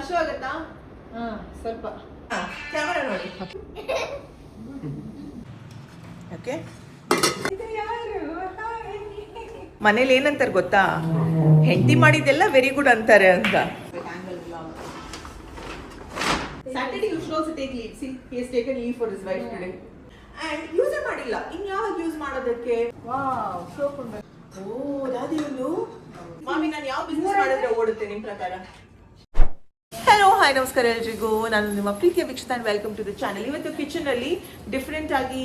ಕಷ್ಟ ಆಗುತ್ತಾ? ಸ್ವಲ್ಪ ಕ್ಯಾಮರಾ ನೋಡಿ. ಓಕೆ, ಮನೇಲಿ ಏನಂತಾರೆ ಗೊತ್ತಾ, ಹೆಂಡತಿ ಮಾಡಿದ್ದೆಲ್ಲ ವೆರಿ ಗುಡ್ ಅಂತಾರೆ ಅಂತ. Saturday you should also take leave. See, he has taken leave for his wife today. And use ಮಾಡಿಲ್ಲ. ಇನ್ನು ಯಾವಾಗ ಯೂಸ್ ಮಾಡೋದಕ್ಕೆ? ವಾವ್, ಸೋಪ್ ಉಂಟು. ಓ, ದಾದಿಯಲ್ಲು. ಮಾಮಿ, ನಾನು ಯಾವ ಬಿಸ್ನೆಸ್ ಮಾಡಿದ್ರೆ ಓಡುತ್ತೆ ನಿಮ್ಮ ಪ್ರಕಾರ? ಹಲೋ, ಹಾಯ್, ನಮಸ್ಕಾರ ಎಲ್ರಿಗೂ. ನಾನು ನಿಮ್ಮ ಪ್ರೀತಿಯ ವೀಕ್ಷಕ and welcome to the channel. ಇವತ್ತು ಕಿಚನ್ ಅಲ್ಲಿ ಡಿಫ್ರೆಂಟ್ ಆಗಿ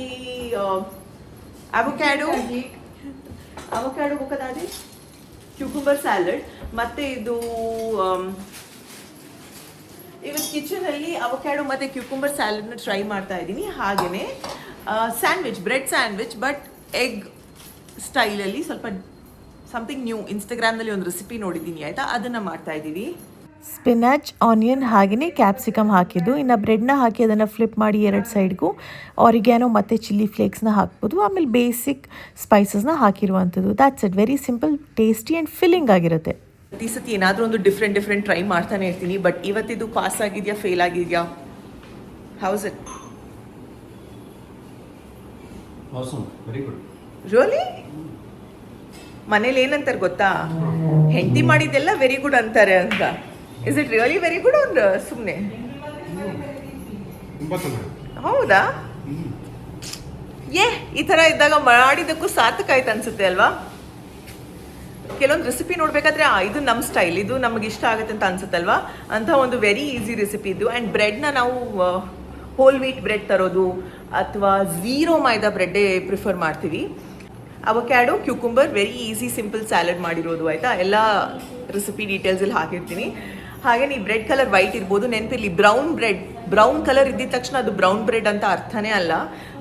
ಅವೊಕ್ಯಾಡೋ ಬೇಕಾದ್ರೆ ಕ್ಯೂಕುಂಬರ್ ಸ್ಯಾಲಡ್, ಮತ್ತೆ ಇದು ಇವತ್ತು ಕಿಚನ್ ಅಲ್ಲಿ ಅವೊಕ್ಯಾಡೋ ಮತ್ತೆ ಕ್ಯೂಕುಂಬರ್ ಸ್ಯಾಲಡ್ನ ಟ್ರೈ ಮಾಡ್ತಾ ಇದ್ದೀನಿ. ಹಾಗೆಯೇ sandwich, bread sandwich, but egg ಸ್ಟೈಲಲ್ಲಿ ಸ್ವಲ್ಪ ಸಮಥಿಂಗ್ ನ್ಯೂ. ಇನ್ಸ್ಟಾಗ್ರಾಮ್ನಲ್ಲಿ ಒಂದು ರೆಸಿಪಿ ನೋಡಿದ್ದೀನಿ, ಆಯಿತಾ, ಅದನ್ನು ಮಾಡ್ತಾ ಇದ್ದೀವಿ. ಸ್ಪಿನಾಚ್, ಆನಿಯನ್ ಹಾಗೆಯೇ ಕ್ಯಾಪ್ಸಿಕಮ್ ಹಾಕಿದ್ದು, ಇನ್ನು ಬ್ರೆಡ್ನ ಹಾಕಿ ಅದನ್ನು ಫ್ಲಿಪ್ ಮಾಡಿ ಎರಡು ಸೈಡ್ಗೂ ಆರಿಗ್ಯಾನೋ ಮತ್ತು ಚಿಲ್ಲಿ ಫ್ಲೇಕ್ಸ್ನ ಹಾಕ್ಬೋದು. ಆಮೇಲೆ ಬೇಸಿಕ್ ಸ್ಪೈಸಸ್ನ ಹಾಕಿರುವಂಥದ್ದು. That's it, very simple, tasty and filling ಆಗಿರುತ್ತೆ. ಈ ಸತಿ ಏನಾದರೂ ಒಂದು ಡಿಫ್ರೆಂಟ್ ಟ್ರೈ ಮಾಡ್ತಾನೆ ಇರ್ತೀನಿ. ಬಟ್ ಇವತ್ತಿದು ಪಾಸ್ ಆಗಿದೆಯಾ, ಫೇಲ್ ಆಗಿದೆಯಾ? How's it? Very good. Really? ಮನೇಲಿ ಏನಂತಾರೆ ಗೊತ್ತಾ, ಹೆಂಡತಿ ಮಾಡಿದ್ದೆಲ್ಲ ವೆರಿ ಗುಡ್ ಅಂತಾರೆ ಅಂತ. Is it really very good or ಸುಮ್ಮನೆ? ಹೌದಾ? ಈ ಥರ ಇದ್ದಾಗ ಮಾಡಿದ್ದಕ್ಕೂ ಸಾರ್ಥಕ ಆಯ್ತು ಅನ್ಸುತ್ತೆ ಅಲ್ವಾ? ಕೆಲವೊಂದು ರೆಸಿಪಿ ನೋಡ್ಬೇಕಾದ್ರೆ ಇದು ನಮ್ಮ ಸ್ಟೈಲ್, ಇದು ನಮಗೆ ಇಷ್ಟ ಆಗುತ್ತೆ ಅಂತ ಅನ್ಸುತ್ತಲ್ವಾ? ಅಂತ ಒಂದು ವೆರಿ ಈಸಿ ರೆಸಿಪಿ ಇದು. ಆ್ಯಂಡ್ ಬ್ರೆಡ್ನ ನಾವು ಹೋಲ್ ವೀಟ್ ಬ್ರೆಡ್ ತರೋದು ಅಥವಾ ಝೀರೋ ಮೈದಾ ಬ್ರೆಡ್ಡೇ ಪ್ರಿಫರ್ ಮಾಡ್ತೀವಿ. ಅವೊಕ್ಯಾಡೋ, ಕ್ಯೂಕುಂಬರ್, ವೆರಿ ಈಸಿ ಸಿಂಪಲ್ ಸ್ಯಾಲಡ್ ಮಾಡಿರೋದು, ಆಯಿತಾ. ಎಲ್ಲ ರೆಸಿಪಿ ಡೀಟೇಲ್ಸಲ್ಲಿ ಹಾಕಿರ್ತೀನಿ. ಹಾಗೆ ಈ ಬ್ರೆಡ್ ಕಲರ್ ವೈಟ್ ಇರ್ಬೋದು, ನೆನಪಿರಲಿ ಬ್ರೌನ್ ಕಲರ್ ಇದ್ದಿದ ತಕ್ಷಣ ಅದು ಬ್ರೌನ್ ಬ್ರೆಡ್ ಅಂತ ಅರ್ಥನೇ ಅಲ್ಲ.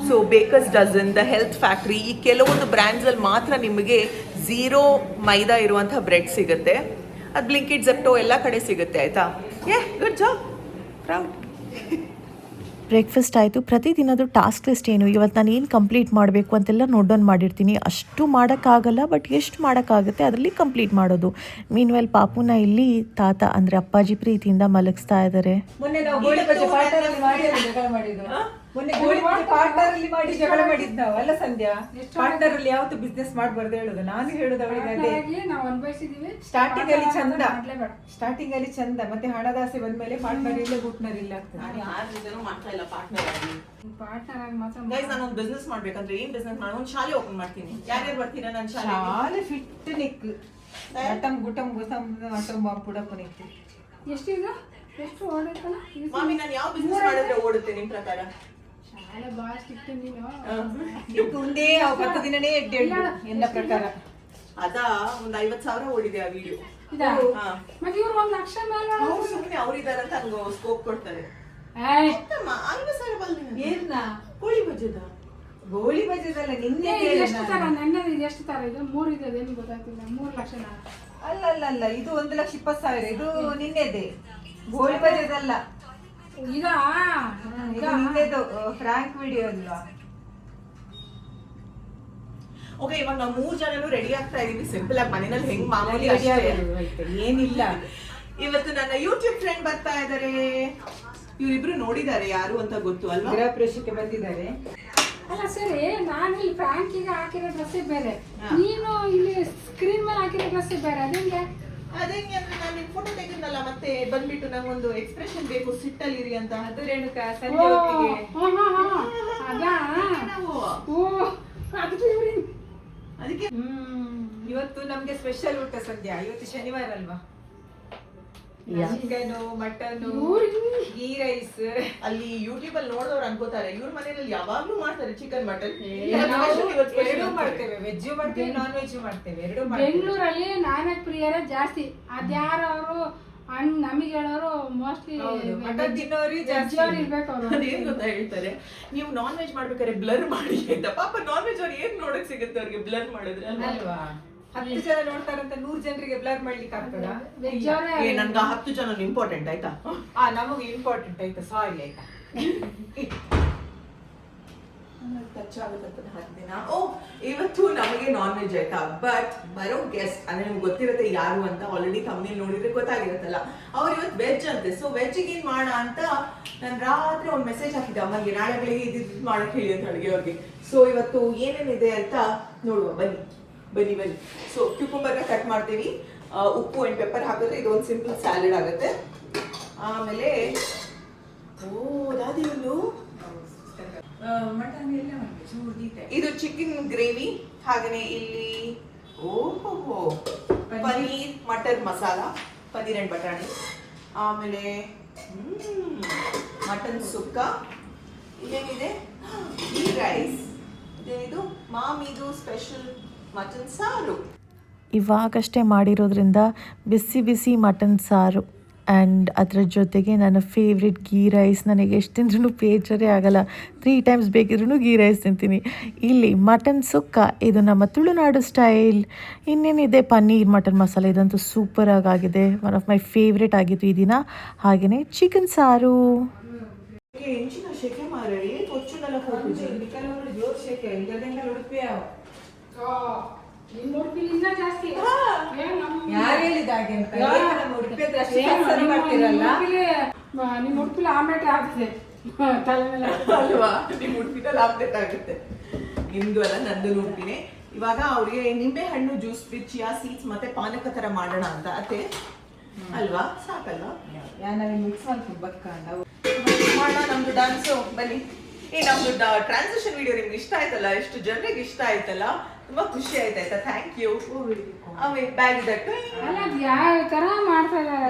So baker's dozen, the health factory, ಈ ಕೆಲವೊಂದು ಬ್ರ್ಯಾಂಡ್ಸಲ್ಲಿ ಮಾತ್ರ ನಿಮಗೆ ಝೀರೋ ಮೈದಾ ಇರುವಂಥ ಬ್ರೆಡ್ ಸಿಗುತ್ತೆ. ಅದು ಬ್ಲಿಂಕಿಟ್, ಜೆಪ್ಟೋ ಎಲ್ಲ ಕಡೆ ಸಿಗುತ್ತೆ, ಆಯಿತಾ. Good job, proud. ಬ್ರೇಕ್ಫಾಸ್ಟ್ ಆಯಿತು. ಪ್ರತಿದಿನದ್ದು ಟಾಸ್ಕ್ ಲಿಸ್ಟ್ ಏನು, ಇವತ್ತು ನಾನು ಏನು ಕಂಪ್ಲೀಟ್ ಮಾಡಬೇಕು ಅಂತೆಲ್ಲ ನೋಟ್ ಡೌನ್ ಮಾಡಿರ್ತೀನಿ. ಅಷ್ಟು ಮಾಡೋಕ್ಕಾಗಲ್ಲ, ಬಟ್ ಎಷ್ಟು ಮಾಡೋಕ್ಕಾಗುತ್ತೆ ಅದರಲ್ಲಿ ಕಂಪ್ಲೀಟ್ ಮಾಡೋದು. ಮೀನ್ವೆಲ್ ಪಾಪುನ ಇಲ್ಲಿ ತಾತ ಅಂದರೆ ಅಪ್ಪಾಜಿ ಪ್ರೀತಿಯಿಂದ ಮಲಗಿಸ್ತಾ ಇದ್ದಾರೆ. ಮೊನ್ನೆ ನಾವು ಗೋಳಿ ಬಜೆ ಪಾರ್ಟರಲ್ಲಿ ಮಾಡಿ ಜಗಳ ಮಾಡಿದ್ದು. ಮೊನ್ನೆ ಗೋಳಿ ಬಜೆ ಪಾರ್ಟರಲ್ಲಿ ಮಾಡಿ ಜಗಳ ಮಾಡಿದ್ದು ನಾವು ಅಲ್ಲ ಸಂಧ್ಯಾ. ಪಾರ್ಟರಲ್ಲಿ ಯಾವತ್ತು ಬಿಸ್ನೆಸ್ ಮಾಡಬಾರ್ದು ಹೇಳುದು. ನಾನು ಹೇಳುದು ಅವಳಿಗೆ ಅದೇ. ನಾವು ಅನುಭವಿಸಿದೀವಿ. ಸ್ಟಾರ್ಟಿಂಗ್ ಅಲ್ಲಿ ಚಂದ, ಮತ್ತೆ ಹಣದಾಸೆ ಬಂದ್ಮೇಲೆ ಪಾರ್ಟ್ನರ್ ಇಲ್ಲ, ಗುಟ್ನರ್ ಇಲ್ಲ ಆಗ್ತದೆ. ನಾನು ಒಂದು ಬಿಸ್ನೆಸ್ ಮಾಡ್ಬೇಕಂದ್ರೆ ಏನ್ ಬಿಸ್ನೆಸ್ ಮಾಡೋದು? ಒಂದು ಶಾಲೆ ಓಪನ್ ಮಾಡ್ತೀನಿ. ಯಾರ್ಯಾರು ಬರ್ತೀರಾ ನನ್ನ ಶಾಲೆ? ಫಿಟ್ ನಿಕ್ ಅಟಮ್ ಗುಟಮ್ ಗುಟಮ್ ಅಟಮ್ ಪುಡಪ್ಪ ನಿಕ್ಕು. ಎಷ್ಟು ಓಡೈತಲ್ಲ ಮಾಮಿ. ನಾನು ಯಾವ ಬಿಸ್ನೆಸ್ ಮಾಡಿದ್ರೆ ಓಡುತ್ತೆ ನಿಮ್ಮ ಪ್ರಕಾರ? ಶಾಲೆ ಬಾಳ ಸಿಕ್ತು ನೀನು. ಒಂದೇ 10 ದಿನನೇ ಎಡ್ಡೆಳ್ಳು ಎಲ್ಲ ಪ್ರಕಾರ. ಅದಾ ಒಂದು 50,000 ಓಡಿದೆ ಆ ವಿಡಿಯೋ. ಮತ್ತೆ ಇವ್ರು 1 ಲಕ್ಷ ಮೇಲೆ ಸುಮ್ಮನೆ ಅವ್ರಿದಾರಂತ ಹಂಗ ಸ್ಕೋಪ್ ಕೊಡ್ತಾರೆ. ಗೋಳಿ ಬಜೆದಲ್ಲ, ನಿನ್ನೆ ಎಷ್ಟು ತರ ನನ್ನದು ಎಷ್ಟು ತರ ಇದು 3 ಇದೆ, ಏನು ಗೊತ್ತಾಗ್ತಿಲ್ಲ. 3 ಲಕ್ಷ ಅಲ್ಲ, ಇದು 1,20,000. ಇದು ನಿನ್ನೆದೆ, ಗೋಳಿ ಬಜೆದಲ್ಲ. ಇದಾ ನಿನ್ನೆದು ಫ್ರಾಂಕ್ ವಿಡಿಯೋ ಅಲ್ವಾ? ಓಕೆ, ಇವಾಗ ನಾವು 3 ಜನನು ರೆಡಿ ಆಗ್ತಾ ಇದೀವಿ. ಸಿಂಪಲ್ ಆಗಿ ಮನೆಯಲ್ಲಿ ಹೆಂಗ್ ಮಾಮೂಲಿ ಏನಿಲ್ಲ. ಇವತ್ತು ನನ್ನ ಯೂಟ್ಯೂಬ್ ಫ್ರೆಂಡ್ ಬರ್ತಾ ಇದಾರೆ. ಇವರಿಬ್ರು ನೋಡಿದ್ದಾರೆ ಯಾರು ಅಂತ ಗೊತ್ತು ಅಲ್ವಾ? ಗೃಹಪ್ರವೇಶಕ್ಕೆ ಬಂದಿದ್ದಾರೆ. ಅಲ್ಲ ಸರಿ, ನಾನು ಇಲ್ಲಿ ಫ್ರಾಂಕಿಗೆ ಹಾಕಿರೋ ಡ್ರೆಸ್ಸೇ ಬೇರೆ, ನೀನು ಇಲ್ಲಿ ಸ್ಕ್ರೀನ್ ಮೇಲೆ ಹಾಕಿರೋ ಡ್ರೆಸ್ಸೇ ಬೇರೆ. ಅದೇಂಗೆ ಅಂದ್ರೆ ನಾನು ನಿಮ್ ಫೋಟೋ ತೆಗೆದ್ನಲ್ಲ, ಮತ್ತೆ ಬಂದ್ಬಿಟ್ಟು ನಂಗೊಂದು ಎಕ್ಸ್ಪ್ರೆಷನ್ ಬೇಕು, ಸಿಟ್ಟಲ್ಲಿರಿ ಅಂತ. ಅದು ರೇಣುಕಾ ಸಂಜೆ ಹೊತ್ತಿಗೆ. ಅದಕ್ಕೆ ಇವತ್ತು ನಮ್ಗೆ ಸ್ಪೆಷಲ್ ಊಟ ಸಂಧ್ಯಾ. ಇವತ್ತು ಶನಿವಾರ ಅಲ್ವಾ? Chicken, mutton, ghee rice. ಅಲ್ಲಿ ಯೂಟ್ಯೂಬ್ ಅಲ್ಲಿ ನೋಡಿದವ್ರು ಅನ್ಕೋತಾರೆ ಇವ್ರ ಮನೆಯಲ್ಲಿ ಯಾವಾಗ್ಲೂ ಮಾಡ್ತಾರೆ ಚಿಕನ್, ಮಟನ್. ಎರಡೂ ಮಾಡ್ತೇವೆ, ವೆಜ್ ಮಾಡ್ತೇವೆ, ನಾನ್ ವೆಜ್ ಮಾಡ್ತೇವೆ, ಎರಡೂ ಮಾಡ್ತೇವೆ. ಬೆಂಗಳೂರಲ್ಲಿ ನಾನ್ ಪ್ರಿಯರೇ ಜಾಸ್ತಿ. ಅದ್ಯಾರು ಅವರು ನಮಗೆ ಹೇಳೋರು ಮೋಸ್ಟ್ಲಿ ಮಟನ್ ತಿನ್ನೋರು ಜಾಸ್ತಿ ಇರ್ಬೇಕು. ಅವರು ಅದೇನ್ ಗೊತ್ತಾ ಹೇಳ್ತಾರೆ, ನೀವು ನಾನ್ ವೆಜ್ ಮಾಡ್ಬೇಕಾದ್ರೆ ಬ್ಲರ್ ಮಾಡಿ ಅಂತ. ಪಾಪ ನಾನ್ ವೆಜ್ ಅವ್ರು ಏನ್ ನೋಡಕ್ ಸಿಗುತ್ತೆ ಅವ್ರಿಗೆ ಬ್ಲರ್ ಮಾಡಿದ್ರೆ ಅಲ್ವಾ? 10 ಜನ ನೋಡ್ತಾರಂತ 100 ಜನರಿಗೆ ಬ್ಲರ್ ಮಾಡ್ಲಿಕ್ಕೆ ಆಗ್ತದ? ನನ್ಗೆ 10 ಜನ ಇಂಪಾರ್ಟೆಂಟ್ ಆಯ್ತಾ? ನಮಗೆ ಇಂಪಾರ್ಟೆಂಟ್ ಆಯ್ತಾ? ಸಾರಿ ಆಯ್ತಾ? ಟಚ್ ಆಗುತ್ತಂತ ಹಾಕ್ತೀನ. ಓ ಇವತ್ತು ನಮಗೆ ನಾನ್ ವೆಜ್ ಆಯ್ತಾ, ಬಟ್ ಬರೋ ಗೆಸ್ಟ್ ಅಂದ್ರೆ ನಿಮ್ಗೆ ಗೊತ್ತಿರುತ್ತೆ ಯಾರು ಅಂತ, ಆಲ್ರೆಡಿ ತಮ್ಮನೇಲಿ ನೋಡಿದ್ರೆ ಗೊತ್ತಾಗಿರುತ್ತಲ್ಲ, ಅವ್ರು ಇವತ್ತು ವೆಜ್ ಅಂತೆ. ಸೊ ವೆಜ್ಗೆ ಏನ್ ಮಾಡೋಣ ಅಂತ ನಾನು ರಾತ್ರಿ ಒಂದು ಮೆಸೇಜ್ ಹಾಕಿದ್ದೆ ಅಮ್ಮನಿಗೆ, ನಾಳೆ ಬೆಳಿಗ್ಗೆ ಇದು ಮಾಡಕ್ ಹೇಳಿ ಅಂತ ಅಡುಗೆ ಅವ್ರಿಗೆ. ಸೊ ಇವತ್ತು ಏನೇನಿದೆ ಅಂತ ನೋಡುವ, ಬನ್ನಿ. ಸೊ ಕ್ಯೂಕುಂಬರ್ನ ಕಟ್ ಮಾಡ್ತೀವಿ, ಉಪ್ಪು ಅಂಡ್ ಪೆಪ್ಪರ್ ಹಾಕಿದ್ರೆ ಇದೊಂದು ಸಿಂಪಲ್ ಸ್ಯಾಲೆಡ್ ಆಗುತ್ತೆ. ಆಮೇಲೆ ಮಟನ್ ಎಲ್ಲ ಮಾಡಿ ಚೂರ್ದಿತ್ತೆ. ಇದು ಚಿಕನ್ ಗ್ರೇವಿ, ಹಾಗೇನೆ ಇಲ್ಲಿ ಓಹೋ ಪನೀರ್ ಮಟರ್ ಮಸಾಲ, ಪನೀರ್ ಅಂಡ್ ಬಟಾಣಿ. ಆಮೇಲೆ ಮಟನ್ ಸುಕ್ಕ, ಇದೇನಿದೆ ಈ ರೈಸ್, ಇದೇನಿದು ಮಾಮಿದು ಸ್ಪೆಷಲ್ ಮಟನ್ ಸಾರು. ಇವಾಗಷ್ಟೇ ಮಾಡಿರೋದ್ರಿಂದ ಬಿಸಿ ಬಿಸಿ ಮಟನ್ ಸಾರು ಆ್ಯಂಡ್ ಅದರ ಜೊತೆಗೆ ನನ್ನ ಫೇವ್ರೆಟ್ ಗೀ ರೈಸ್. ನನಗೆ ಎಷ್ಟು ತಿಂದ್ರೂ ಬೇಜಾರೇ ಆಗಲ್ಲ, 3 ಟೈಮ್ಸ್ ಬೇಕಿದ್ರೂ ಗೀ ರೈಸ್ ತಿಂತೀನಿ. ಇಲ್ಲಿ ಮಟನ್ ಸುಕ್ಕ, ಇದು ನಮ್ಮ ತುಳುನಾಡು ಸ್ಟೈಲ್. ಇನ್ನೇನಿದೆ ಪನ್ನೀರ್ ಮಟನ್ ಮಸಾಲೆ, ಇದಂತೂ ಸೂಪರಾಗಿದೆ, ಒನ್ ಆಫ್ ಮೈ ಫೇವ್ರೆಟ್ ಆಗಿತ್ತು ಈ ದಿನ. ಹಾಗೆಯೇ ಚಿಕನ್ ಸಾರು. ಹೆಂಚಿನ ಶೆಕೆ ಮಾರಡಿ ಕೊಚ್ಚುನಲ್ಲ ಹೋಗುಜಿ ಕೆಲವರು ಜೋರ್ ಶೇಕೆ ಇಲ್ಲದಂಗೆ ಉಡುಪಿಯ ನಿಮ್ಮ ಉಡುಪಿಲಿಂದ ಜಾಸ್ತಿ ಯಾರು ಹೇಳಿದ ಹಾಗೆ ಅಂತ? ನಮ್ಮ ಉಡುಪಿ ಹತ್ರ ಅಷ್ಟು ಕೆಲಸ ಮಾಡ್ತಿರಲ್ಲ. ನಿಮ್ಮ ಉಡುಪಿಲಿ ಆಮ್ಲೆಟ್ ಆಗ್ತದೆ ತಲೆ ಮೇಲೆ ಅಲ್ವಾ, ನಿಮ್ ಉಡುಪಿನಲ್ಲಿ ಆಪ್ಡೇಟ್ ಆಗುತ್ತೆ. ನಿಮ್ದು ಅಲ್ಲ ನಂದು ಉಡುಪಿನೇ. ಇವಾಗ ಅವ್ರಿಗೆ ನಿಂಬೆ ಹಣ್ಣು ಜ್ಯೂಸ್, ಚಿಯಾ ಸೀಡ್ಸ್ ಮತ್ತೆ ಪಾನಕ ತರ ಮಾಡೋಣ ಅಂತ ಅತ್ತೆ ಅಲ್ವಾ, ಸಾಕಲ್ವಾ? ನಾವೇ ಮಿಕ್ಸ್ ಮಾಡ್ತೀವಿ ಬಕ್ಕಂಡ ಮಾಡೋಣ ನಮ್ದು ಡಾನ್ಸು. ಬನ್ನಿ. ನಮ್ದು ಟ್ರಾನ್ಸಿಷನ್ ವಿಡಿಯೋ ನಿಮ್ಗೆ ಇಷ್ಟ ಆಯ್ತಲ್ಲ, ಎಷ್ಟು ಜನರಿಗೆ ಇಷ್ಟ ಆಯ್ತಲ್ಲ, ತುಂಬಾ ಖುಷಿ ಆಯ್ತಾಯ್ತಾ? Thank you. ಅವೇ ಬ್ಯಾಗ್ ದಟ್ಟು ಅಲ್ಲ, ಅದು ಯಾವ ತರ ಮಾಡ್ತಾ ಇದಾರೆ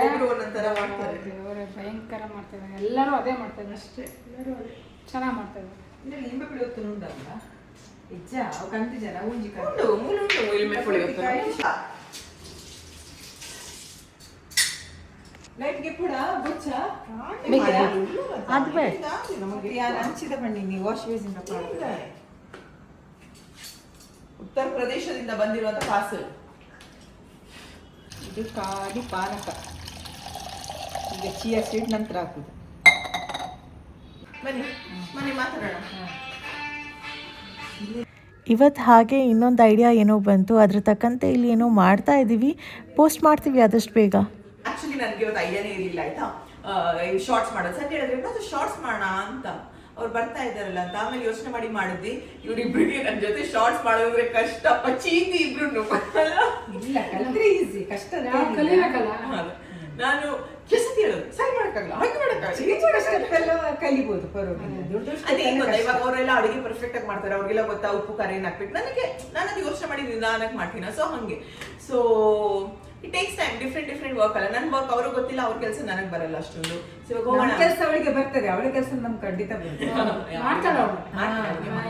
ಅಂದ್ರೆ ಒಂದೊಂದರ ಮಾಡ್ತಾರೆ. ದೇವರೇ, ಭಯಂಕರ ಮಾಡ್ತಾ ಇದ್ದಾರೆ. ಎಲ್ಲರೂ ಅದೇ ಮಾಡ್ತಾ ಇದ್ದಾರೆ ಅಷ್ಟೇ, ಎಲ್ಲರೂ ಅದೇ ಚೆನ್ನಾಗಿ ಮಾಡ್ತಾ ಇದ್ದಾರೆ. ಇಲ್ಲಿ ಲಿಂಬೆ ಬಿಡುವತ್ತು ಉಂಟಲ್ಲ ಇಜ್ಜ ಅವು ಕಂಟಿ ಜನ ಉಂಜಿ ಉಂಟು ಮೂಲುಂಟು ಇಲ್ಮೆ ಪುಳಿಯೋತ್ತು ಲೈಟ್ಗೆ ಕೂಡ ಬುಚ್ಚ ಅದು ಬೇಡ. ನಮಗೆ ಯಾರು ಹಂಚಿದ ಬನ್ನಿ ನೀವು ವಾಶ್ ಬೇಸಿಂದ ಮಾಡ್ತಾರೆ. ಉತ್ತರ ಪ್ರದೇಶದಿಂದ ಬಂದಿರುವಂತ ಪಾರ್ಸಲ್. ಇದು ಖಾಲಿ ಪಾನಕ, ಈಗ ಚಿಯಾ ಸೀಡ್ ನಂತರ ಹಾಕುದು. ಬನ್ನಿ ಮಾತಾಡೋಣ. ಇವತ್ತು ಹಾಗೆ ಇನ್ನೊಂದು ಐಡಿಯಾ ಏನೋ ಬಂತು, ಅದ್ರ ತಕ್ಕಂತೆ ಇಲ್ಲಿ ಏನೋ ಮಾಡ್ತಾ ಇದ್ದೀವಿ, ಪೋಸ್ಟ್ ಮಾಡ್ತೀವಿ ಆದಷ್ಟು ಬೇಗ. ಆಕ್ಚುಲಿ ನನಗೆ ಇವತ್ತು ಐಡಿಯಾನೇ ಇರಲಿಲ್ಲ ಆಯ್ತಾ, ಶಾರ್ಟ್ಸ್ ಮಾಡೋದು. ಸರಿ ಹೇಳಿದ್ರೆ ಅದು ಶಾರ್ಟ್ಸ್ ಮಾಡೋಣ ಅಂತ, ಅವ್ರು ಬರ್ತಾ ಇದ್ದಾರಲ್ಲ ಅಂತ. ಆಮೇಲೆ ಯೋಚನೆ ಮಾಡಿದ್ವಿ, ಇವ್ರಿಬ್ರಿಗೆ ನನ್ನ ಜೊತೆ ಶಾರ್ಟ್ಸ್ ಮಾಡೋದ್ರೆ ಕಷ್ಟ ಪಚೀತಿ ಇಬ್ರು. ಇಲ್ಲ ಕಲಿತ್ರೆ ಈಸಿ, ಕಷ್ಟ ನಾವು ಕಲಿಬೇಕಲ್ಲ. ನಾನು ಕೆಸತಿ ಹೇಳೋದು ಸರಿ ಮಾಡಕ್ಕಾಗಲ್ಲ, ಹಾಗೆ ಮಾಡಕ್ಕಾಗಲ್ಲ, ಕಲಿಬಹುದು ಪರವಾಗಿಲ್ಲ. ಅದೇನ್ ಗೊತ್ತಾ, ಇವಾಗ ಅವರೆಲ್ಲ ಅಡುಗೆ ಪರ್ಫೆಕ್ಟ್ ಆಗಿ ಮಾಡ್ತಾರೆ, ಅವ್ರಿಗೆಲ್ಲ ಗೊತ್ತಾ ಉಪ್ಪು ಖಾರ ಏನ್ ಹಾಕ್ಬೇಕು. ನಾನು ಯೋಚನೆ ಮಾಡಿ ನಿಧಾನಕ್ಕೆ ಮಾಡ್ತೀನಿ. ಸೊ ಹಂಗೆ, so it takes time. Different work ಅಲ್ಲ, ನನ್ನ ವರ್ಕ್ ಅವ್ರಿಗೆ ಗೊತ್ತಿಲ್ಲ, ಅವ್ರ ಕೆಲಸ ನನಗೆ ಬರಲ್ಲ ಅಷ್ಟೊಂದು. ಕೆಲಸ ಅವಳಿಗೆ ಬರ್ತದೆ, ಅವಳ ಕೆಲಸ ನಮ್ಗೆ ಖಂಡಿತ ಬರ್ತದೆ. ಮಾಡ್ತಾಳೆ ಅವಳು,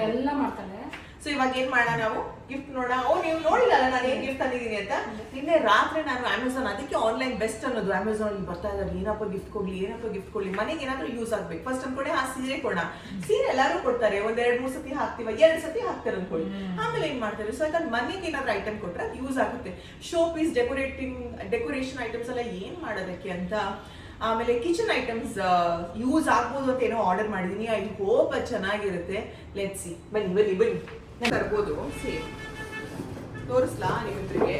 ಎಲ್ಲ ಮಾಡ್ತಾಳೆ. ಸೊ ಇವಾಗ ಏನ್ ಮಾಡೋಣ, ನಾವು ಗಿಫ್ಟ್ ನೋಡೋಣ. ನೀವು ನೋಡಿಲ್ಲ ನಾನು ಏನ್ ಗಿಫ್ಟ್ ತಂದಿದ್ದೀನಿ ಅಂತ. ನಿನ್ನೆ ರಾತ್ರಿ ನಾನು ಅಮೆಝಾನ್, ಅದಕ್ಕೆ ಆನ್ಲೈನ್ ಬೆಸ್ಟ್ ಅನ್ನೋದು, ಅಮೆಝಾನ್ ಬರ್ತಾ ಇದ್ದಾರೆ ಏನಪ್ಪ ಗಿಫ್ಟ್ ಕೊಡ್ಲಿ, ಮನೆಗೆ ಏನಾದ್ರೂ ಯೂಸ್ ಆಗ್ಬೇಕು. ಫಸ್ಟ್ ಅನ್ಕೊಂಡೆ ಸೀರೆ ಕೊಡೋಣ. ಸೀರೆ ಎಲ್ಲರೂ ಕೊಡ್ತಾರೆ, 1-2-3 ಸತಿ ಹಾಕ್ತಿವ, 2 ಸತಿ ಹಾಕ್ತಾರೆ ಅನ್ಕೊಳ್ಳಿ. ಆಮೇಲೆ ಏನ್ ಮಾಡ್ತಾರೆ, ಸೊ ಯಾಕಂದ್ರೆ ಮನೆಗೆ ಏನಾದ್ರು ಐಟಮ್ ಕೊಟ್ರೆ ಅದು ಯೂಸ್ ಆಗುತ್ತೆ. ಶೋ ಪೀಸ್, ಡೆಕೋರೇಷನ್ ಐಟಮ್ಸ್ ಎಲ್ಲ ಏನ್ ಮಾಡೋದಕ್ಕೆ ಅಂತ. ಆಮೇಲೆ ಕಿಚನ್ ಐಟಮ್ಸ್ ಯೂಸ್ ಆಗ್ಬೋದು ಅಂತ ಏನೋ ಆರ್ಡರ್ ಮಾಡಿದೀನಿ. ಐ ಹೋಪ್ ಅದು ಚೆನ್ನಾಗಿರುತ್ತೆ. Let's see. ಬನ್ನಿ ತರ್ಬೋದು. ಸೇಮ್ ತೋರಿಸ್ಲಾ ನಿಮ್ಮಿಬ್ಬರಿಗೆ?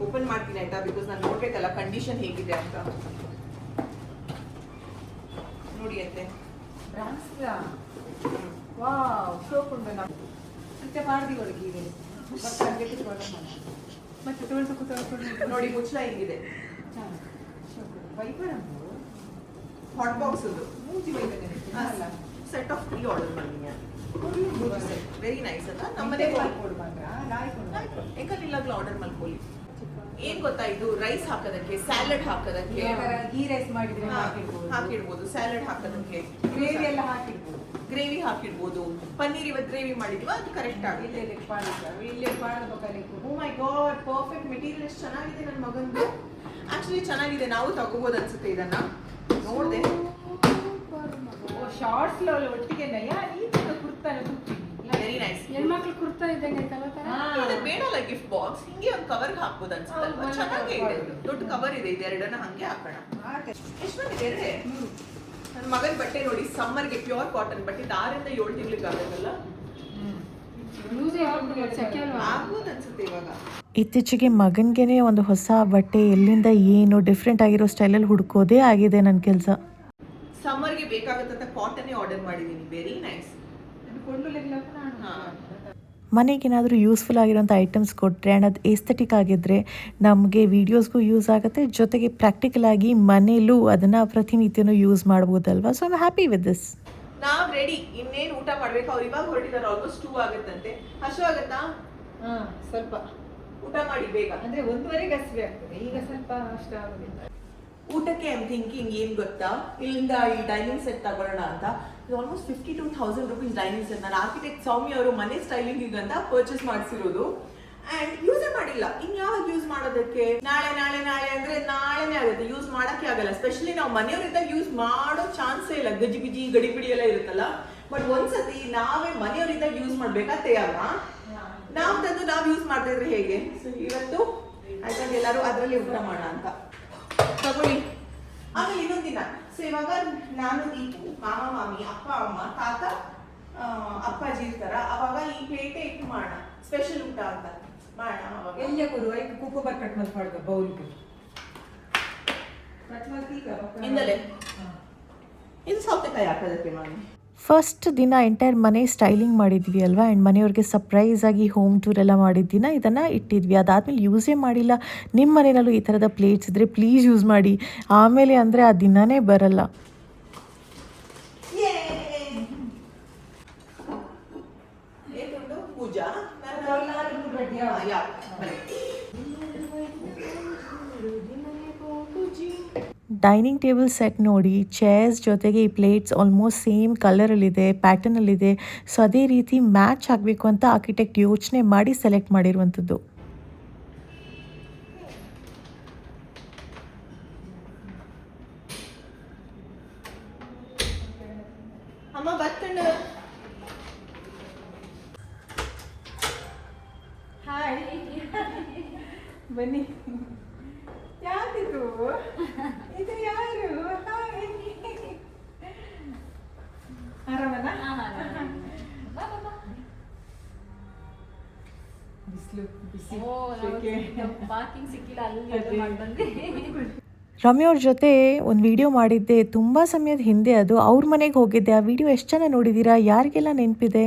ಓಪನ್ ಮಾಡ್ತೀನಿ ಆಯ್ತಾ, ಬಿಕಾಸ್ ನಾನು ನೋಡ್ಬೇಕಲ್ಲ ಕಂಡೀಷನ್ ಹೇಗಿದೆ ಅಂತ. ನೋಡಿ ಅಂತೆ ವಾವ್, ಸೋಪ್ ಉಂಟು ನಾವು ಮತ್ತೆ ಮಾಡ್ದಿಗೊಳಗೆ ಈಗ ಮತ್ತೆ ತೊಳೆದು ನೋಡಿ ಮುಚ್ಚಳ ಹಿಂಗಿದೆ. ವೈಪರ್ ಹಾಟ್ ಬಾಕ್ಸ್ ಅದು ಮೂತಿ ವೈಪರ್ ಅಲ್ಲ, ಸೆಟ್ ಆಫ್ 3 ಆರ್ಡರ್ ಮಾಡಿದ್ದೀನಿ. ವೆರಿ ನೈಸ್ ಅಲ್ಲ. ನಮ್ಮನೆ ಎಂಕಲ್ಲಿಲ್ಲಾಗ್ಲೂ ಆರ್ಡರ್ ಮಾಡ್ಕೊಳ್ಳಿ. ಏನ್ ಗೊತ್ತಾ, ಇದು ರೈಸ್ ಹಾಕೋದಕ್ಕೆ, ಸ್ಯಾಲಡ್ ಹಾಕೋದಕ್ಕೆ, ಗೀ ರೈಸ್ ಮಾಡಿದ್ರೆ ಹಾಕಿಡ್ಬೋದು, ಸ್ಯಾಲಡ್ ಹಾಕೋದಕ್ಕೆ, ಗ್ರೇವಿ ಎಲ್ಲ ಹಾಕಿಡ್ಬೋದು, ಗ್ರೇವಿ ಹಾಕಿಡ್ಬೋದು. ಪನ್ನೀರ್ ಇವತ್ತು ಗ್ರೇವಿ ಮಾಡಿದ್ವಾ, ಅದು ಕರೆಕ್ಟ್ ಆಗಿ. ಇಲ್ಲೇ ಪಾಡಬೇಕಾಗಿ. ಓ ಮೈ ಗಾಡ್, ಪರ್ಫೆಕ್ಟ್. ಮೆಟೀರಿಯಲ್ ಎಷ್ಟು ಚೆನ್ನಾಗಿದೆ ನನ್ನ ಮಗಂದು. ಆಕ್ಚುಲಿ ಚೆನ್ನಾಗಿದೆ, ನಾವು ತಗೋಬಹುದು ಅನ್ಸುತ್ತೆ ಇದನ್ನ. ನೋಡ್ದೆ ಶಾರ್ಟ್ಸ್ ಒಟ್ಟಿಗೆ ಕುರ್ತಾನೆ ವೆರಿ ನೈಸ್. ಹೆಣ್ಮಕ್ಳು ಕುರ್ತಾ ಇದ್ದಂಗೆ ಬೇಡಲ್ಲ ಗಿಫ್ಟ್ ಬಾಕ್ಸ್, ಹಿಂಗೆ ಒಂದು ಕವರ್ ಹಾಕ್ಬೋದು ಅನ್ಸುತ್ತಲ್ವಾ? ಚೆನ್ನಾಗೇ ಇದೆ. ದೊಡ್ಡ ಕವರ್ ಇದೆ, ಇದೆರಡನ್ನ ಹಂಗೆ ಹಾಕೋಣ. ಎಷ್ಟು ಬಂದಿದೆ? ನನ್ನ ಮಗನ ಬಟ್ಟೆ ನೋಡಿ, ಸಮ್ಮರ್ಗೆ ಪ್ಯೂರ್ ಕಾಟನ್ ಬಟ್ಟೆ, 6 ರಿಂದ 7 ತಿಂಗಳಿಗೆ ಆಗುತ್ತಲ್ಲ, ಯೂಸೇ ಆಗ್ಬಿಟ್ಟಿದೆ, ಸೆಕೆ ಅಲ್ವಾ? ಆಗ್ಬೋದು ಅನ್ಸುತ್ತೆ ಇವಾಗ. ಇತ್ತೀಚೆಗೆ ಮಗನಿಗೆ ಒಂದು ಹೊಸ ಬಟ್ಟೆ ಎಲ್ಲಿಂದ ಏನು ಡಿಫ್ರೆಂಟ್ ಆಗಿರೋ ಸ್ಟೈಲಲ್ಲಿ ಹುಡ್ಕೋದೇ ಆಗಿದೆ ನನ್ನ ಕೆಲಸ. ಸಮ್ಮರ್ಗೆ ಬೇಕಾಗತ್ತಂತ ಕಾಟನ್ನೇ ಆರ್ಡರ್ ಮಾಡಿದ್ದೀನಿ. Very nice. ಮನೆಗೇನಾದರೂ ಯೂಸ್ಫುಲ್ ಆಗಿರೋಂಥ ಐಟಮ್ಸ್ ಕೊಟ್ಟರೆ ಆ್ಯಂಡ್ ಅದು ಎಸ್ಥೆಟಿಕ್ ಆಗಿದ್ದರೆ ನಮಗೆ ವೀಡಿಯೋಸ್ಗೂ ಯೂಸ್ ಆಗುತ್ತೆ, ಜೊತೆಗೆ ಪ್ರಾಕ್ಟಿಕಲ್ ಆಗಿ ಮನೇಲೂ ಅದನ್ನು ಪ್ರತಿನಿತ್ಯನೂ ಯೂಸ್ ಮಾಡ್ಬೋದಲ್ವಾ. So I am happy with this. ನಾವ್ ರೆಡಿ. ಇನ್ನೇನು ಊಟ ಮಾಡ್ಬೇಕು. ಅವ್ರು ಇವಾಗ ಹೊರಟಿದ್ದಾರೆ. ಆಲ್ಮೋಸ್ಟ್ 2 ಆಗುತ್ತಂತೆ. ಹಸು ಆಗತ್ತಾ? ಸ್ವಲ್ಪ ಊಟ ಮಾಡಿ ಬೇಗ. ಅಂದ್ರೆ 1:30ಗೆ ಹಸಿವೆ ಆಗ್ತದೆ, ಈಗ ಸ್ವಲ್ಪ ಅಷ್ಟ ಆಗೋದಿಲ್ಲ. ಊಟಕ್ಕೆ ಐ ಆಮ್ ಥಿಂಕಿಂಗ್ ಏನ್ ಗೊತ್ತಾ, ಇಲ್ಲಿಂದ ಈ ಡೈನಿಂಗ್ ಸೆಟ್ ತಗೊಳ್ಳೋಣ ಅಂತ. ಇದು ಆಲ್ಮೋಸ್ಟ್ 52,000 rupees ಡೈನಿಂಗ್ ಸೆಟ್. ನಾನು ಆರ್ಕಿಟೆಕ್ಟ್ ಸೌಮ್ಯ ಅವರು ಮನೆ ಸ್ಟೈಲಿಂಗ್ ಅಂತ ಪರ್ಚೇಸ್ ಮಾಡಿಸಿರೋದು. ಅಂಡ್ ಯೂಸೇ ಮಾಡಿಲ್ಲ. ಇನ್ಯಾವಾಗ ಯೂಸ್ ಮಾಡೋದಕ್ಕೆ? ನಾಳೆ ನಾಳೆ ನಾಳೆ ಅಂದ್ರೆ ನಾಳೆನೇ ಆಗುತ್ತೆ, ಯೂಸ್ ಮಾಡಕ್ಕೆ ಆಗಲ್ಲ. ಸ್ಪೆಷಲಿ ನಾವು ಮನೆಯವರಿದ್ದಾಗ ಯೂಸ್ ಮಾಡೋ ಚಾನ್ಸೇ ಇಲ್ಲ, ಗಜಿಬಿಜಿ ಗಡಿಬಿಡಿ ಎಲ್ಲ ಇರುತ್ತಲ್ಲ. ಬಟ್ ಒಂದ್ಸತಿ ನಾವೇ ಮನೆಯವರಿದ್ದಾಗ ಯೂಸ್ ಮಾಡ್ಬೇಕಾಗ್ತೇ ಅಲ್ವಾ? ನಾವು ತಂದು ನಾವು ಯೂಸ್ ಮಾಡ್ತಾ ಇದ್ರೆ ಹೇಗೆ? ಸೊ ಇವತ್ತು ಯಾಕಂದ್ರೆ ಎಲ್ಲರೂ ಅದರಲ್ಲಿ ಊಟ ಮಾಡೋಣ ಅಂತ ತಗೊಳ್ಳಿ. ಆಮೇಲೆ ಇನ್ನೊಂದು ದಿನ, ಸೊ ಇವಾಗ ನಾನು, ದೀಪು, ಮಾಮ ಮಾಮಿ, ಅಪ್ಪ ಅಮ್ಮ, ತಾತ, ಅಪ್ಪಾಜಿ ಇರ್ತಾರ. ಅವಾಗ ಈ ಪ್ಲೇಟೇ ಇಟ್ಟು ಮಾಡೋಣ, ಸ್ಪೆಷಲ್ ಊಟ ಅಂತ ಮಾಡೋಣ. ಅವಾಗ ಎಲ್ಲಿ ಕೊಡು ಐಕ್ ಕುಕ್ಕುಬರ್ ಕಟ್ ಮಾಡ್ಕೊಳ್ಳೋದು ಬೌಲ್ಗೆ ಕಟ್ ಮಾಡ್ತೀಗ ಇಂದಲೇ ಇದು ಸೌತೆಕಾಯಿ ಹಾಕೋದಕ್ಕೆ ಮಾಡಿ. ಫಸ್ಟ್ ದಿನ ಎಂಟೈರ್ ಮನೆ ಸ್ಟೈಲಿಂಗ್ ಮಾಡಿದ್ವಿ ಅಲ್ವಾ, ಆ್ಯಂಡ್ ಮನೆಯವ್ರಿಗೆ ಸರ್ಪ್ರೈಸ್ ಆಗಿ ಹೋಮ್ ಟೂರ್ ಎಲ್ಲ ಮಾಡಿದ್ದಿನ ಇದನ್ನು ಇಟ್ಟಿದ್ವಿ. ಅದಾದಮೇಲೆ ಯೂಸೇ ಮಾಡಿಲ್ಲ. ನಿಮ್ಮ ಮನೆಯಲ್ಲೂ ಈ ಥರದ ಪ್ಲೇಟ್ಸ್ ಇದ್ದರೆ ಪ್ಲೀಸ್ ಯೂಸ್ ಮಾಡಿ, ಆಮೇಲೆ ಅಂದರೆ ಆ ದಿನನೇ ಬರಲ್ಲ. ಪೂಜಾ ಡೈನಿಂಗ್ ಟೇಬಲ್ ಸೆಟ್ ನೋಡಿ, ಚೇರ್ಸ್ ಜೊತೆಗೆ ಈ ಪ್ಲೇಟ್ಸ್ ಆಲ್ಮೋಸ್ಟ್ ಸೇಮ್ ಕಲರಲ್ಲಿದೆ, ಪ್ಯಾಟರ್ನಲ್ಲಿದೆ. ಸೊ ಅದೇ ರೀತಿ ಮ್ಯಾಚ್ ಆಗಬೇಕು ಅಂತ ಆರ್ಕಿಟೆಕ್ಟ್ ಯೋಚನೆ ಮಾಡಿ ಸೆಲೆಕ್ಟ್ ಮಾಡಿರುವಂಥದ್ದು. ಅಮ್ಮ ಬರ್ತಂಡು. ಹಾಯ್ ಬನ್ನಿ. ಯಾರಿದು? ಇದು ಯಾರು? ಹಾಯ್ ಆರಾಮನ? ಬಿಸಿಲು ಬಿಸಿ ಪಾರ್ಕಿಂಗ್ ಸಿಕ್ಕಿಲ್ಲ, ಅಲ್ಲಿ ಮಾಡಿ ಬಂದೆ. ರಮ್ಯವ್ರ ಜೊತೆ ಒಂದು ವಿಡಿಯೋ ಮಾಡಿದ್ದೆ ತುಂಬ ಸಮಯದ ಹಿಂದೆ, ಅದು ಅವ್ರ ಮನೆಗೆ ಹೋಗಿದ್ದೆ. ಆ ವಿಡಿಯೋ ಎಷ್ಟು ಜನ ನೋಡಿದ್ದೀರಾ? ಯಾರಿಗೆಲ್ಲ ನೆನಪಿದೆ?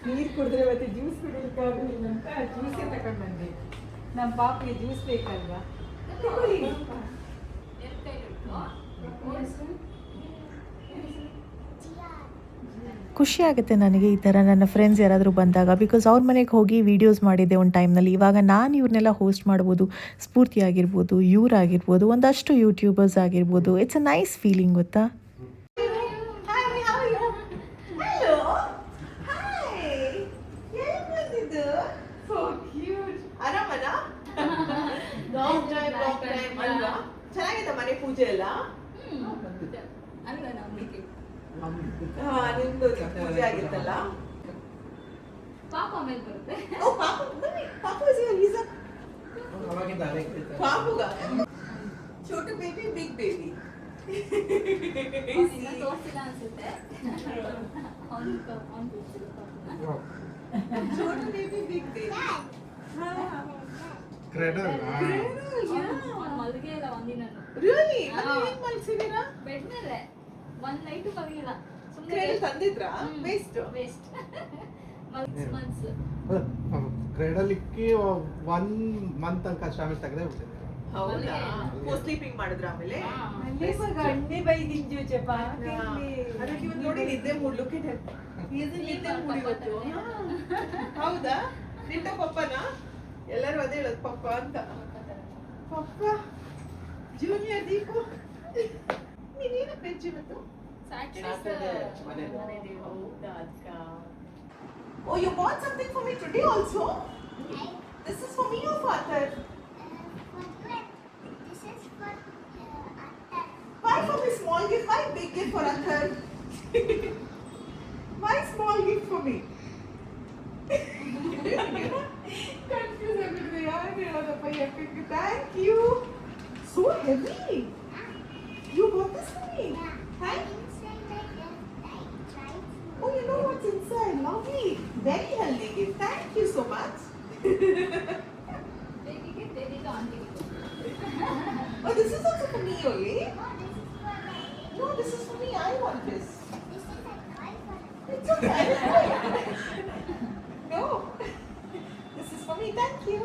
ನೀರು ಕುಡಿದ್ರೆ ಮತ್ತೆ ಜ್ಯೂಸ್ ಕುಡಿಲಿಕ್ಕಾಗಲಿಲ್ಲ ಅಂತ ಜ್ಯೂಸೇ ತಗೊಂಡು ಬಂದೆ. ನಮ್ಮ ಪಾಪಿಗೆ ಜ್ಯೂಸ್ ಬೇಕಲ್ವಾ? ಖುಷಿ ಆಗುತ್ತೆ ನನಗೆ ಈ ಥರ ನನ್ನ ಫ್ರೆಂಡ್ಸ್ ಯಾರಾದರೂ ಬಂದಾಗ, ಬಿಕಾಸ್ ಅವ್ರ ಮನೆಗೆ ಹೋಗಿ ವೀಡಿಯೋಸ್ ಮಾಡಿದ್ದೆ ಒಂದು ಟೈಮ್ನಲ್ಲಿ. ಇವಾಗ ನಾನು ಇವ್ರನ್ನೆಲ್ಲ ಹೋಸ್ಟ್ ಮಾಡ್ಬೋದು. ಸ್ಫೂರ್ತಿ ಆಗಿರ್ಬೋದು, ಇವರಾಗಿರ್ಬೋದು, ಒಂದಷ್ಟು ಯೂಟ್ಯೂಬರ್ಸ್ ಆಗಿರ್ಬೋದು. ಇಟ್ಸ್ ಅ ನೈಸ್ ಫೀಲಿಂಗ್ ಗೊತ್ತಾ. ಚೆನ್ನಾಗಿದೆ ಮನೆ ಪೂಜೆ ಎಲ್ಲ. ನಿಮ್ದು ಪೂಜೆ ಆಗಿತ್ತಲ್ಲ. ಪಾಪ ಆಮೇಲೆ ಬರುತ್ತೆ. ಓ ಪಾಪ, ಪಾಪ ಪಾಪುಗ छोटू बेबी बिग बेबी ತೋರಿಸಿಲ್ಲ ಅನ್ಸುತ್ತೆ. छोटू बेबी बिग बेबी ಕ್ರೆಡಲ್ ಮಲ್ಗೆ ಇಲ್ಲ ಒಂದಿನ. ರಿಯಲಿ ಏನು ಮಲ್ಸಿದೀರಾ? ಬೆಡ್ ಮೇಲೆ ಒಂದ್ ನೈಟ್ ಮಲಗಿಲ್ಲ, ಕ್ರೆಡಲ್ ತಂದಿದ್ರಾ? Waste waste. ಮಂತ್ಸ್ ಕ್ರೆಡಲ್ ಇಕ್ಕಿ 1 ಮಂತ್ ತನಕ ಶ್ರಾಮಿಸ್ ತೆಗೆದೇ ಬಿಟ್ಟಿದೆ. ಹೌದಾ? ಸ್ಲೀಪಿಂಗ್ ಮಾಡಿದ್ರ ಆಮೇಲೆ? ಗಂಡೆ ಬೈದಿನ್ ಜೋಚಪ್ಪ. ಅದಕ್ಕೆ ಇವತ್ತು ನೋಡಿ ನಿದ್ದೆ ಮೂಡ್. Look it help. ಇದು ನಿದ್ದೆ ಮೂಡ್ ಇವತ್ತು. ಹೌದಾ? ನಿಂತ ಪಪ್ಪನ? ಎಲ್ಲರೂ ಅದೇ ಹೇಳೋದು ಪಪ್ಪ ಅಂತ. ಪಪ್ಪ ಜೂನಿಯರ್ ದೀಪು ನೀನೇನು ಬೆಂಚ್ ಇವತ್ತು? Oh, you bought something for me today also? This is for me or for Athar? This is for Athar. Why for me small gift? Why big gift for Athar? Why small gift for me? Confused agbitte yaar helodappa yakkige. Thank you. So heavy. You got this for me. Thank you. Inside like try Oh, you know what's inside? Lovely. Very healthy gift. Thank you so much. Oh, this is also for me only. No, this is for me. I want this. This is a toy for It's okay. No. This is for me. Thank you.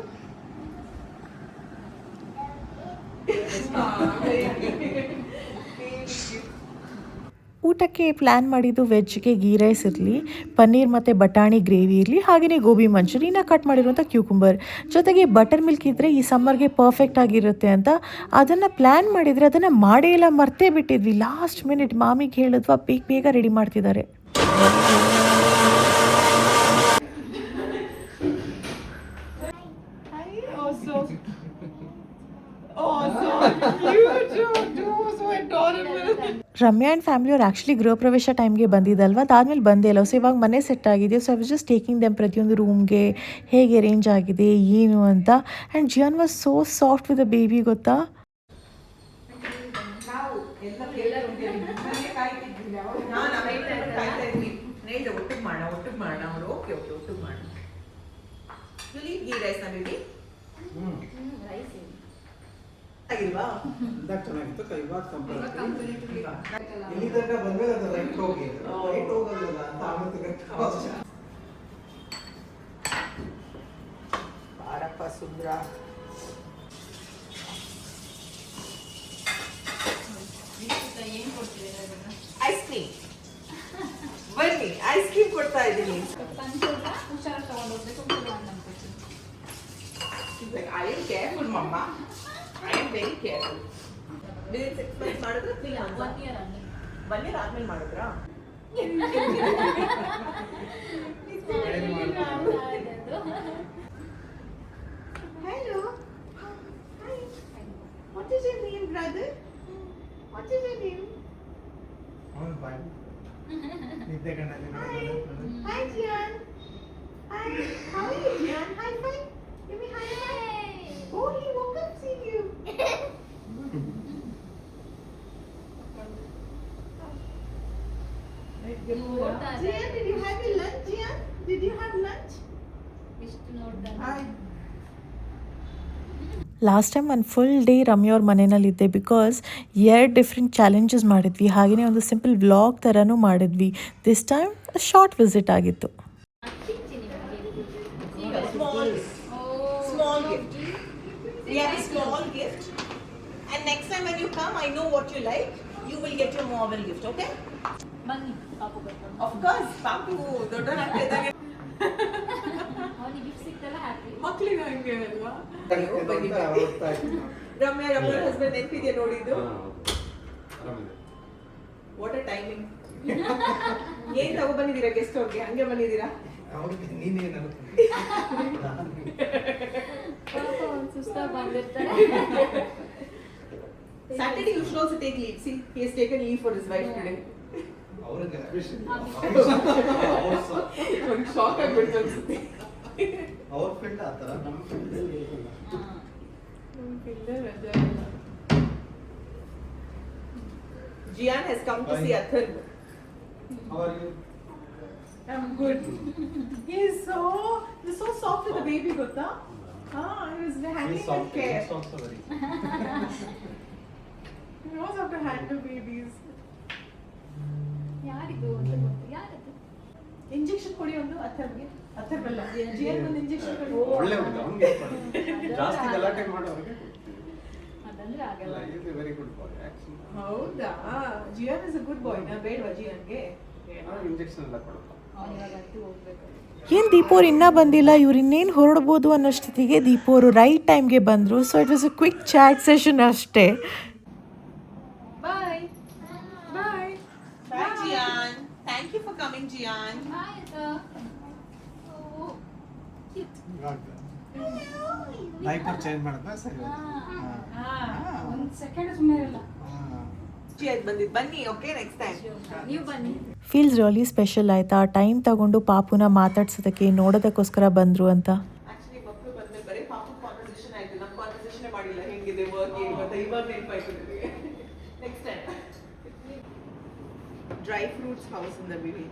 ಊಟಕ್ಕೆ plan ಮಾಡಿದ್ದು ವೆಜ್ಗೆ ghee rice ಇರಲಿ, ಪನ್ನೀರ್ ಮತ್ತು ಬಟಾಣಿ gravy ಇರಲಿ, ಹಾಗೆಯೇ gobi ಮಂಚೂರಿನ cut ಮಾಡಿರುವಂಥ ಕ್ಯೂಕುಂಬರ್ ಜೊತೆಗೆ butter milk ಇದ್ದರೆ ಈ ಸಮ್ಮರ್ಗೆ ಪರ್ಫೆಕ್ಟ್ ಆಗಿರುತ್ತೆ ಅಂತ ಅದನ್ನು ಪ್ಲ್ಯಾನ್ ಮಾಡಿದರೆ ಅದನ್ನು ಮಾಡೇ ಎಲ್ಲ ಮರ್ತೇ ಬಿಟ್ಟಿದ್ವಿ. ಲಾಸ್ಟ್ ಮಿನಿಟ್ ಮಾಮಿಗೆ ಹೇಳಿದ್ವಾ ಬೇಗ ರೆಡಿ ಮಾಡ್ತಿದ್ದಾರೆ. ರಮ್ಯಾ ಆ್ಯಂಡ್ ಫ್ಯಾಮಿಲಿಯವ್ರು ಆ್ಯಕ್ಚುಲಿ ಗೃಹ ಪ್ರವೇಶ ಟೈಮ್ಗೆ ಬಂದಿದ್ದಲ್ವ, ಅದಾದಮೇಲೆ ಬಂದೇ ಇಲ್ಲ. ಸೊ ಇವಾಗ ಮನೆ ಸೆಟ್ ಆಗಿದೆ. So I was just taking them ಪ್ರತಿಯೊಂದು ರೂಮ್ಗೆ ಹೇಗೆ ಅರೇಂಜ್ ಆಗಿದೆ ಏನು ಅಂತ. And Zion was so soft with a baby, ಗೊತ್ತಾ? ಒಟ್ಟಿಗೆ ಮಾಡೋಣ ಅವರು. ಓಕೆ ಒಟ್ಟಿಗೆ ಮಾಡೋಣ. ಗೀ ರೈಸ್ ನ ಬೇಬಿ ಆಗಿಲ್ವಾ? ಚೆನ್ನಾಗಿತ್ತು. ಇವಾಗ ಇಲ್ಲಿ ತನಕ ಬಂದ್ಮೇಲೆ ಅದು ರೈಟ್ ಹೋಗಲ್ಲ ಅಂತ ಆಗುತ್ತೆ. ಬಾರಪ್ಪ ಸುಂದ್ರ. ಐಸ್ ಕ್ರೀಮ್ ಬನ್ನಿ, ಐಸ್ ಕ್ರೀಮ್ ಕೊಡ್ತಾ ಇದ್ದೀನಿ. ಹುಷಾರಾಗಿ ತಗೊಂಡೋಗ್ಬೇಕು. ಐ ಆಮ್ ಕೇರ್ಫುಲ್ ಮಮ್ಮ, I am very careful. Within 6 months ಮಾಡಿದ್ರೆ 3 months 1 year ಆದ್ಮೇಲೆ ಮಾಡಿದ್ರಾ? Hello. Hi. What is your name, brother? What is your name? ಅವನು ಬಾಯ್ ನಿದ್ದೆ ಕಣ್ಣಲ್ಲಿ. Hi, Jian. Hi. How are you, Jian? Hi, fine. Give me high five. Oh, he woke up seeing you. Jian, did you have your lunch, Jian? Did you have lunch? Hi. Last time ಒಂದು full day ರಮ್ಯವ್ರ ಮನೆಯಲ್ಲಿದ್ದೆ because 2 different challenges ಮಾಡಿದ್ವಿ, ಹಾಗೆಯೇ ಒಂದು simple vlog ಥರನೂ ಮಾಡಿದ್ವಿ. This time short visit ಆಗಿತ್ತು. Small gift. We have a small gift. And next time when you come, I know what you like. You will get your marble gift, okay? ಬನ್ನಿ ಪಾಪು ಬರ್ಕೊಂಡು. Of course. Papu, ದೊಡ್ಡವನಾಗ್ತಿದ್ದಂಗೆ gift ಸಿಕ್ತಲ್ಲ happy. ಮಕ್ಕಳಿಗೆ ಹಂಗೆ ಅಲ್ವಾ? Ramya husband ನೆನಪಿದೆಯಾ ನೋಡಿದ್ದು? What a timing. ಏನ್ ತಗೊಬಂದಿದ್ದೀರಾ ಗೆಸ್ಟ್ ಅವ್ರಿಗೆ? ಹಂಗೆ ಬಂದಿದ್ದೀರಾ? ಸುಸ್ತಾಗಿ ಬಂದಿರ್ತಾರೆ. Saturday you should also take leave. See, he has taken leave for his wife today. ಒಂದು ಶಾಕ್ ಆಗ್ಬಿಡ್ತು ಅನ್ಸುತ್ತೆ. ಅವ್ರ ಫೀಲ್ಡ್ ಆ ಥರ, ನಮ್ಮ ಫೀಲ್ಡಲ್ಲಿ Jian has come to see Atharv. How are you? I'm good. He's so soft with the baby, gotta? He was hanging in care. He's also very He knows how to handle babies. ಯಾರಿದು ಅಂತ ಗೊತ್ತು. ಯಾರದು? Injection ಕೊಡಿ ಒಂದು ಅಥರ್ವ್ಗೆ. ಅಥರ್ವ್ ಅಲ್ಲ, ಜಿಯನ್ ಒಂದು injection ಕೊಡಿ. ಒಳ್ಳೆ ಹುಡುಗ, ಅವ್ನಿಗೆ ಜಾಸ್ತಿ ಗಲಾಟೆ ಮಾಡೋರಿಗೆ ಅದಂದ್ರೆ ಆಗಲ್ಲ. Is very good boy actually. ಹೌದಾ? ಜಿಯನ್ ಇಸ್ ಅ ಗುಡ್ ಬಾಯ್ ನಾ? ಬೇಡವಾ ಜಿಯನ್ಗೆ? ಇಂಜೆಕ್ಷನ್ ಎಲ್ಲ ಕೊಡಲ್ಲ. ಅವನಿವಾಗಂತೂ ಹೋಗ್ಬೇಕು. ಏನು ದೀಪೋರು ಇನ್ನೂ ಬಂದಿಲ್ಲ, ಇವ್ರು ಇನ್ನೇನು ಹೊರಡ್ಬೋದು ಅನ್ನೋಷ್ಟೊತ್ತಿಗೆ ದೀಪೋರು ರೈಟ್ ಟೈಮ್ಗೆ ಬಂದರು. So it was a quick chat session ಅಷ್ಟೇ. Bye. Bye. Bye, Jian. Thank you for coming, Jian. ಆಯ್ತು. ಡೈಪರ್ ಚೇಂಜ್ ಮಾಡಿದ್ರೆ ಸರಿ. ಒಂದು ಸೆಕೆಂಡ್ ಸುಮ್ಮನೆ ಇರಲ್ಲ. Jian ಬಂದಿದ್ದು. ಬನ್ನಿ, ಓಕೆ, ನೆಕ್ಸ್ಟ್ ಟೈಮ್. ನೀವು ಬನ್ನಿ. ಫೀಲ್ಸ್ ರಿಯಲಿ ಸ್ಪೆಷಲ್ ಆಯಿತಾ, ಟೈಮ್ ತಗೊಂಡು ಪಾಪುನ ಮಾತಾಡ್ಸೋದಕ್ಕೆ ನೋಡೋದಕ್ಕೋಸ್ಕರ ಬಂದರು ಅಂತ. ಆಕ್ಚುಲಿ ಮಕ್ಕಳು ಬಂದ್ಮೇಲೆ ಬರೀ ಪಾಪ ಕಾನ್ವರ್ಸೇಷನ್ ಆಯ್ತು, ನಮ್ಮ ಕಾನ್ವರ್ಸೇಷನ್ ಮಾಡಿಲ್ಲ. ಹೆಂಗಿದೆ ವರ್ಕ್ ಏನು ಅಂತ. ಇವಾಗ ಡ್ರೈ ಫ್ರೂಟ್ಸ್ ಹೌಸ್ ಇಂದ ಬಿಡಿ.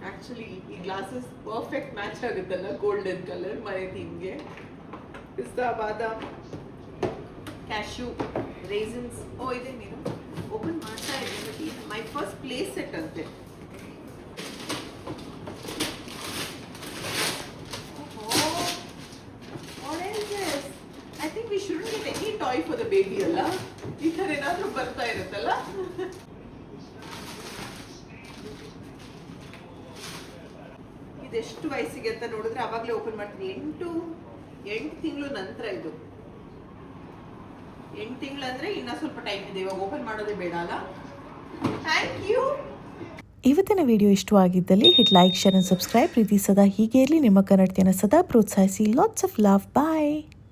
ಆಕ್ಚುಲಿ ಈ ಗ್ಲಾಸಸ್ ಪರ್ಫೆಕ್ಟ್ ಮ್ಯಾಚ್ ಆಗುತ್ತಲ್ಲ ಗೋಲ್ಡನ್ ಕಲರ್ ಮನೆ ಥೀಮ್ಗೆ. ಪಿಸ್ತಾ, ಬಾದಾಮ್, ಕ್ಯಾಶ್ಯೂ, ರೇಸನ್ಸ್. ಓ ಇದೆ ನೀನು ಓಪನ್ ಮಾಡ್ತಾ ಇದ್ದೀನಿ. ಮೈ ಫಸ್ಟ್ ಪ್ಲೇಸ್ ಸೆಟ್ ಅಂತೆ. I think we should get any toy for the baby ಅಲ್ಲ. ಈ ಥರ ಏನಾದರೂ ಬರ್ತಾ ಇರುತ್ತಲ್ಲ. ಇದೆಷ್ಟು ವಯಸ್ಸಿಗೆ ಅಂತ ನೋಡಿದ್ರೆ ಅವಾಗಲೇ ಓಪನ್ ಮಾಡ್ತೀನಿ. 8 ತಿಂಗಳು ನಂತರ ಇದು. 8 ತಿಂಗಳು ಅಂದ್ರೆ ಇನ್ನ ಸ್ವಲ್ಪ ಟೈಮ್ ಇದೆ. ಇವಾಗ ಓಪನ್ ಮಾಡೋದೇ ಬೇಡ ಅಲ್ಲ. Thank you. ಇವತ್ತಿನ ವಿಡಿಯೋ ಇಷ್ಟವಾಗಿದ್ದಲ್ಲಿ hit like, share and subscribe. ಪ್ರೀತಿ ಸದಾ ಹೀಗೆ ಇರಲಿ. ನಿಮ್ಮ ಕನ್ನಡತಿಯನ್ನು ಸದಾ ಪ್ರೋತ್ಸಾಹಿಸಿ. Lots of love. ಬಾಯ್.